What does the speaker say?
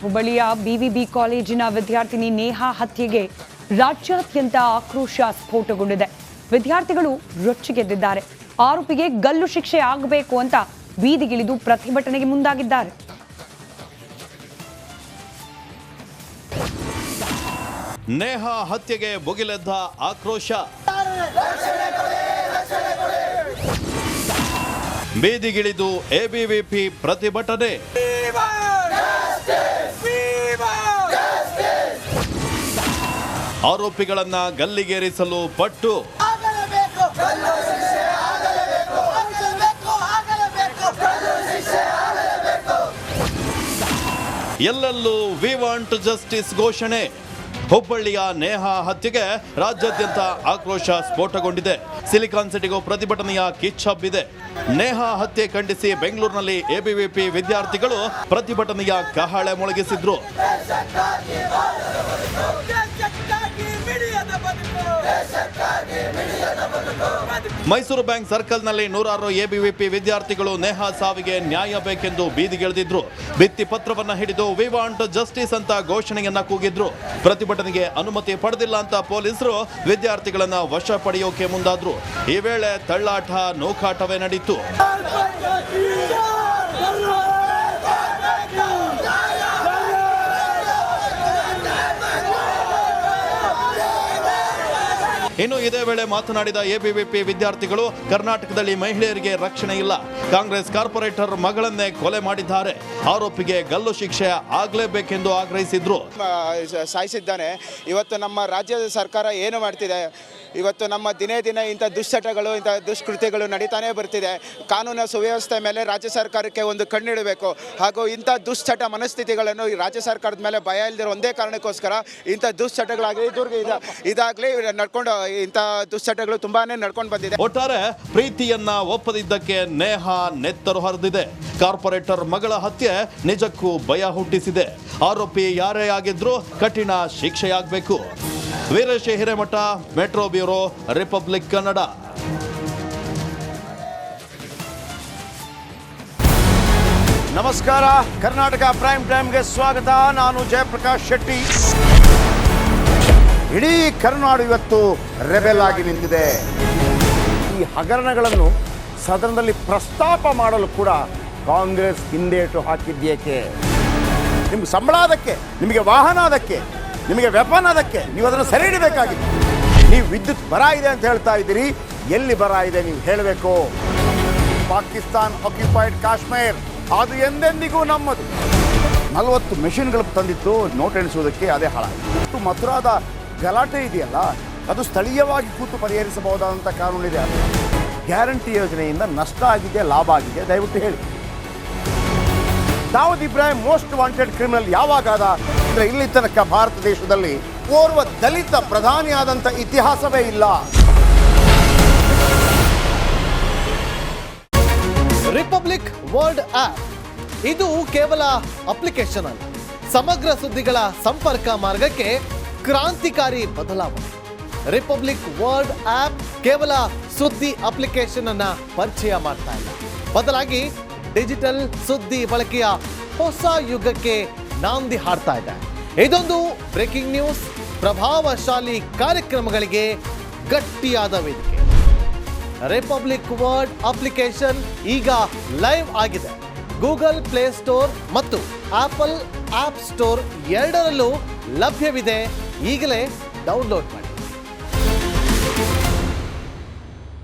ಹುಬ್ಬಳ್ಳಿಯ ಬಿವಿಬಿ ಕಾಲೇಜಿನ ವಿದ್ಯಾರ್ಥಿನಿ ನೇಹಾ ಹತ್ಯೆಗೆ ರಾಜ್ಯಾದ್ಯಂತ ಆಕ್ರೋಶ ಸ್ಫೋಟಗೊಂಡಿದೆ. ವಿದ್ಯಾರ್ಥಿಗಳು ರೊಚ್ಚಿಗೆದ್ದಿದ್ದಾರೆ. ಆರೋಪಿಗೆ ಗಲ್ಲು ಶಿಕ್ಷೆ ಆಗಬೇಕು ಅಂತ ಬೀದಿಗಿಳಿದು ಪ್ರತಿಭಟನೆಗೆ ಮುಂದಾಗಿದ್ದಾರೆ. ನೇಹಾ ಹತ್ಯೆಗೆ ಭುಗಿಲೆದ್ದ ಆಕ್ರೋಶ. ಬೀದಿಗಿಳಿದು ಎಬಿವಿಪಿ ಪ್ರತಿಭಟನೆ. ಆರೋಪಿಗಳನ್ನ ಗಲ್ಲಿಗೇರಿಸಲು ಪಟ್ಟು. ಎಲ್ಲೆಲ್ಲೂ ವಿ ವಾಂಟ್ ಜಸ್ಟಿಸ್ ಘೋಷಣೆ. ಹುಬ್ಬಳ್ಳಿಯ ನೇಹಾ ಹತ್ಯೆಗೆ ರಾಜ್ಯಾದ್ಯಂತ ಆಕ್ರೋಶ ಸ್ಫೋಟಗೊಂಡಿದೆ. ಸಿಲಿಕಾನ್ ಸಿಟಿಗೂ ಪ್ರತಿಭಟನೆಯ ಕಿಚ್ಚಹಬ್ಬಿದೆ. ನೇಹಾ ಹತ್ಯೆ ಖಂಡಿಸಿ ಬೆಂಗಳೂರಿನಲ್ಲಿ ಎಬಿವಿಪಿ ವಿದ್ಯಾರ್ಥಿಗಳು ಪ್ರತಿಭಟನೆಯ ಕಹಳೆ ಮೊಳಗಿಸಿದ್ರು. ಮೈಸೂರು ಬ್ಯಾಂಕ್ ಸರ್ಕಲ್ನಲ್ಲಿ ನೂರಾರು ಎಬಿವಿಪಿ ವಿದ್ಯಾರ್ಥಿಗಳು ನೇಹಾ ಸಾವಿಗೆ ನ್ಯಾಯ ಬೇಕೆಂದು ಬೀದಿಗಿಳಿದಿದ್ರು. ಭಿತ್ತಿ ಪತ್ರವನ್ನ ಹಿಡಿದು ವಿ ವಾಂಟ್ ಜಸ್ಟಿಸ್ ಅಂತ ಘೋಷಣೆಯನ್ನ ಕೂಗಿದ್ರು. ಪ್ರತಿಭಟನೆಗೆ ಅನುಮತಿ ಪಡೆದಿಲ್ಲ ಅಂತ ಪೊಲೀಸರು ವಿದ್ಯಾರ್ಥಿಗಳನ್ನ ವಶ ಪಡೆಯೋಕೆ ಮುಂದಾದ್ರು. ಈ ವೇಳೆ ತಳ್ಳಾಟ ನೂಕಾಟವೇ ನಡೀತು. ಇನ್ನು ಇದೇ ವೇಳೆ ಮಾತನಾಡಿದ ಎಬಿವಿಪಿ ವಿದ್ಯಾರ್ಥಿಗಳು, ಕರ್ನಾಟಕದಲ್ಲಿ ಮಹಿಳೆಯರಿಗೆ ರಕ್ಷಣೆ ಇಲ್ಲ. ಕಾಂಗ್ರೆಸ್ ಕಾರ್ಪೊರೇಟರ್ ಮಗಳನ್ನೇ ಕೊಲೆ ಮಾಡಿದ್ದಾರೆ. ಆರೋಪಿಗೆ ಗಲ್ಲು ಶಿಕ್ಷೆ ಆಗಲೇಬೇಕೆಂದು ಆಗ್ರಹಿಸಿದ್ರು. ಸಾಯಿಸಿದ್ದಾನೆ. ಇವತ್ತು ನಮ್ಮ ರಾಜ್ಯದ ಸರ್ಕಾರ ಏನು ಮಾಡ್ತಿದೆ? ಇವತ್ತು ನಮ್ಮ ದಿನೇ ದಿನೇ ಇಂಥ ದುಶ್ಚಟಗಳು, ಇಂಥ ದುಷ್ಕೃತ್ಯಗಳು ನಡೀತಾನೆ ಬರ್ತಿದೆ. ಕಾನೂನು ಸುವ್ಯವಸ್ಥೆ ಮೇಲೆ ರಾಜ್ಯ ಸರ್ಕಾರಕ್ಕೆ ಒಂದು ಕಣ್ಣಿಡಬೇಕು. ಹಾಗೂ ಇಂಥ ದುಶ್ಚಟ ಮನಸ್ಥಿತಿಗಳನ್ನು ಈ ರಾಜ್ಯ ಸರ್ಕಾರದ ಮೇಲೆ ಭಯ ಇಲ್ಲದಿರೋ ಒಂದೇ ಕಾರಣಕ್ಕೋಸ್ಕರ ಇಂಥ ದುಶ್ಚಟಗಳಾಗಲಿ ಇದಾಗಲಿ ನಡ್ಕೊಂಡು ಇಂಥ ದುಶ್ಚಟಗಳು ತುಂಬಾನೇ ನಡ್ಕೊಂಡು ಬಂದಿದೆ. ಒಟ್ಟಾರೆ ಪ್ರೀತಿಯನ್ನ ಒಪ್ಪದಿದ್ದಕ್ಕೆ ನೇಹಾ ನೆತ್ತರು ಹರಿದಿದೆ. ಕಾರ್ಪೊರೇಟರ್ ಮಗಳ ಹತ್ಯೆ ನಿಜಕ್ಕೂ ಭಯ ಹುಟ್ಟಿಸಿದೆ. ಆರೋಪಿ ಯಾರೇ ಆಗಿದ್ರೂ ಕಠಿಣ ಶಿಕ್ಷೆಯಾಗಬೇಕು. Veeresh Hiremath, metro bureau, republic Kannada. ನಮಸ್ಕಾರ, ಕರ್ನಾಟಕ ಪ್ರೈಮ್ ಟೈಮ್ಗೆ ಸ್ವಾಗತ. ನಾನು ಜಯಪ್ರಕಾಶ್ ಶೆಟ್ಟಿ. ಇಡೀ ಕರ್ನಾಡು ಇವತ್ತು ರೆಬೆಲ್ ಆಗಿ ನಿಂತಿದೆ. ಈ ಹಗರಣಗಳನ್ನು ಸದನದಲ್ಲಿ ಪ್ರಸ್ತಾಪ ಮಾಡಲು ಕೂಡ ಕಾಂಗ್ರೆಸ್ ಹಿಂದೇಟು ಹಾಕಿದ್ದೇಕೆ? ನಿಮ್ಗೆ ಸಂಬಳ ಅದಕ್ಕೆ, ನಿಮಗೆ ವಾಹನ ಅದಕ್ಕೆ, ನಿಮಗೆ ವೆಪನ್ ಅದಕ್ಕೆ, ನೀವು ಅದನ್ನು ಸೆರೆ ಹಿಡಿಬೇಕಾಗಿತ್ತು. ನೀವು ವಿದ್ಯುತ್ ಬರ ಇದೆ ಅಂತ ಹೇಳ್ತಾ ಇದ್ದೀರಿ. ಎಲ್ಲಿ ಬರ ಇದೆ ನೀವು ಹೇಳಬೇಕು. ಪಾಕಿಸ್ತಾನ್ ಆಕ್ಯುಪೈಡ್ ಕಾಶ್ಮೀರ್ ಅದು ಎಂದೆಂದಿಗೂ ನಮ್ಮದು. 40 ಮೆಷಿನ್ಗಳು ತಂದಿತ್ತು ನೋಟ್ ಎಣಿಸುವುದಕ್ಕೆ, ಅದೇ ಹಾಳಾಯಿತು. ಮಥುರಾದ ಗಲಾಟೆ ಇದೆಯಲ್ಲ, ಅದು ಸ್ಥಳೀಯವಾಗಿ ಕೂತು ಪರಿಹರಿಸಬಹುದಾದಂಥ ಕಾನೂನಿದೆ. ಗ್ಯಾರಂಟಿ ಯೋಜನೆಯಿಂದ ನಷ್ಟ ಆಗಿದೆ, ಲಾಭ ಆಗಿದೆ, ದಯವಿಟ್ಟು ಹೇಳಿ. Dawood Ibrahim most wanted criminal ಯಾವಾಗಾದ ಅಂದರೆ ಇಲ್ಲಿ ತನಕ ಭಾರತ ದೇಶದಲ್ಲಿ ಓರ್ವ ದಲಿತ ಪ್ರಧಾನಿಯಾದಂಥ ಇತಿಹಾಸವೇ ಇಲ್ಲ. ರಿಪಬ್ಲಿಕ್ ವರ್ಲ್ಡ್ ಆಪ್ ಇದು ಕೇವಲ ಅಪ್ಲಿಕೇಶನ್ ಅಲ್ಲ, ಸಮಗ್ರ ಸುದ್ದಿಗಳ ಸಂಪರ್ಕ ಮಾರ್ಗಕ್ಕೆ ಕ್ರಾಂತಿಕಾರಿ ಬದಲಾವಣೆ. ರಿಪಬ್ಲಿಕ್ ವರ್ಲ್ಡ್ ಆಪ್ ಕೇವಲ ಸುದ್ದಿ ಅಪ್ಲಿಕೇಶನ್ ಅನ್ನ ಪರಿಚಯ ಮಾಡ್ತಾ ಇಲ್ಲ, ಬದಲಾಗಿ ಡಿಜಿಟಲ್ ಸುದ್ದಿ ಬಳಕೆಯ ಹೊಸ ಯುಗಕ್ಕೆ ನಾಂದಿ ಹಾಡ್ತಾ ಇದೆ. ಇದೊಂದು ಬ್ರೇಕಿಂಗ್ ನ್ಯೂಸ್, ಪ್ರಭಾವಶಾಲಿ ಕಾರ್ಯಕ್ರಮಗಳಿಗೆ ಗಟ್ಟಿಯಾದ ವೇದಿಕೆ. ರಿಪಬ್ಲಿಕ್ ವರ್ಲ್ಡ್ ಅಪ್ಲಿಕೇಶನ್ ಈಗ ಲೈವ್ ಆಗಿದೆ. ಗೂಗಲ್ ಪ್ಲೇ ಸ್ಟೋರ್ ಮತ್ತು ಆಪಲ್ ಆಪ್ ಸ್ಟೋರ್ ಎರಡರಲ್ಲೂ ಲಭ್ಯವಿದೆ. ಈಗಲೇ ಡೌನ್ಲೋಡ್ ಮಾಡಿ.